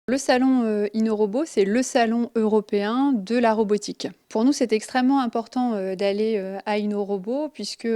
Le salon InnoRobot, c'est le salon européen de la robotique. Pour nous, c'est extrêmement important d'aller à InnoRobot puisque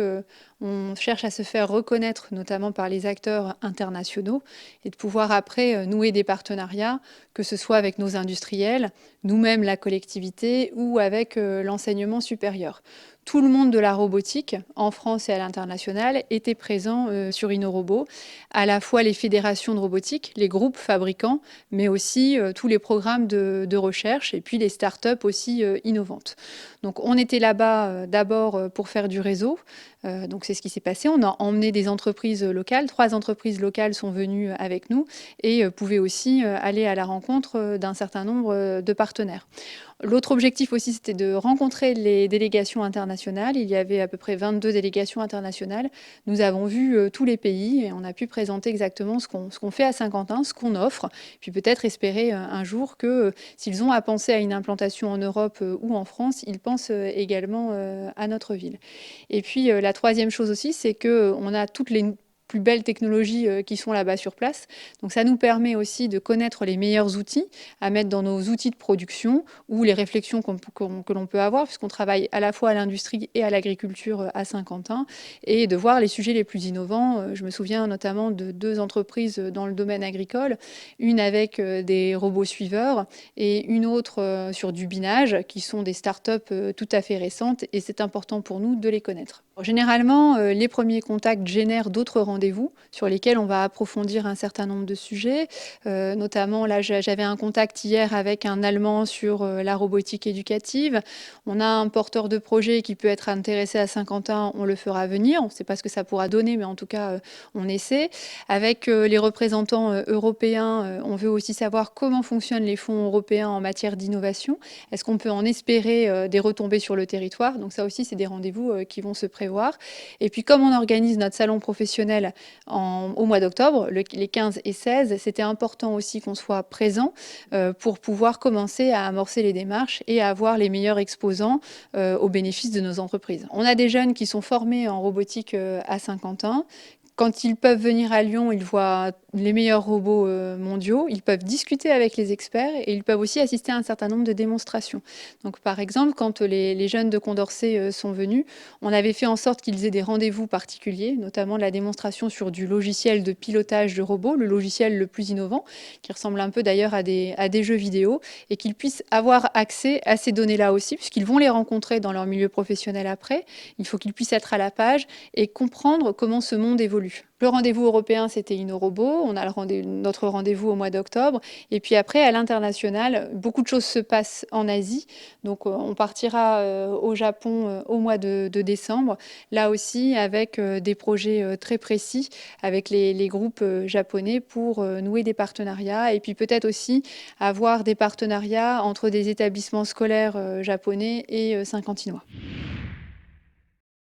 on cherche à se faire reconnaître, notamment par les acteurs internationaux, et de pouvoir après nouer des partenariats, que ce soit avec nos industriels, nous-mêmes la collectivité ou avec l'enseignement supérieur. Tout le monde de la robotique, en France et à l'international, était présent sur InnoRobot, à la fois les fédérations de robotique, les groupes fabricants, mais aussi tous les programmes de recherche et puis les startups aussi innovantes. Donc on était là-bas d'abord pour faire du réseau. Donc c'est ce qui s'est passé. On a emmené des entreprises locales. 3 entreprises locales sont venues avec nous et pouvaient aussi aller à la rencontre d'un certain nombre de partenaires. L'autre objectif aussi, c'était de rencontrer les délégations internationales. Il y avait à peu près 22 délégations internationales. Nous avons vu tous les pays et on a pu présenter exactement ce qu'on fait à Saint-Quentin, ce qu'on offre, puis peut-être espérer un jour que s'ils ont à penser à une implantation en Europe ou en France, ils pensent également à notre ville. Et puis la troisième chose aussi, c'est qu'on a toutes les plus belles technologies qui sont là-bas sur place. Donc ça nous permet aussi de connaître les meilleurs outils à mettre dans nos outils de production ou les réflexions que l'on peut avoir, puisqu'on travaille à la fois à l'industrie et à l'agriculture à Saint-Quentin, et de voir les sujets les plus innovants. Je me souviens notamment de 2 entreprises dans le domaine agricole, une avec des robots suiveurs et une autre sur du binage, qui sont des startups tout à fait récentes, et c'est important pour nous de les connaître. Généralement, les premiers contacts génèrent d'autres rendez-vous sur lesquels on va approfondir un certain nombre de sujets. Notamment, là, j'avais un contact hier avec un Allemand sur la robotique éducative. On a un porteur de projet qui peut être intéressé à Saint-Quentin, on le fera venir. On ne sait pas ce que ça pourra donner, mais en tout cas, on essaie. Avec les représentants européens, on veut aussi savoir comment fonctionnent les fonds européens en matière d'innovation. Est-ce qu'on peut en espérer des retombées sur le territoire? Donc ça aussi, c'est des rendez-vous qui vont se prévoir. Et puis comme on organise notre salon professionnel au mois d'octobre, les 15 et 16, c'était important aussi qu'on soit présent pour pouvoir commencer à amorcer les démarches et à avoir les meilleurs exposants au bénéfice de nos entreprises. On a des jeunes qui sont formés en robotique à Saint-Quentin. Quand ils peuvent venir à Lyon, ils voient les meilleurs robots mondiaux, ils peuvent discuter avec les experts et ils peuvent aussi assister à un certain nombre de démonstrations. Donc par exemple, quand les jeunes de Condorcet sont venus, on avait fait en sorte qu'ils aient des rendez-vous particuliers, notamment la démonstration sur du logiciel de pilotage de robots, le logiciel le plus innovant, qui ressemble un peu d'ailleurs à des jeux vidéo, et qu'ils puissent avoir accès à ces données-là aussi, puisqu'ils vont les rencontrer dans leur milieu professionnel après. Il faut qu'ils puissent être à la page et comprendre comment ce monde évolue. Le rendez-vous européen, c'était InnoRobot. On a notre rendez-vous au mois d'octobre. Et puis après, à l'international, beaucoup de choses se passent en Asie. Donc, on partira au Japon au mois de décembre. Là aussi, avec des projets très précis avec les groupes japonais pour nouer des partenariats. Et puis peut-être aussi avoir des partenariats entre des établissements scolaires japonais et saint-quentinois.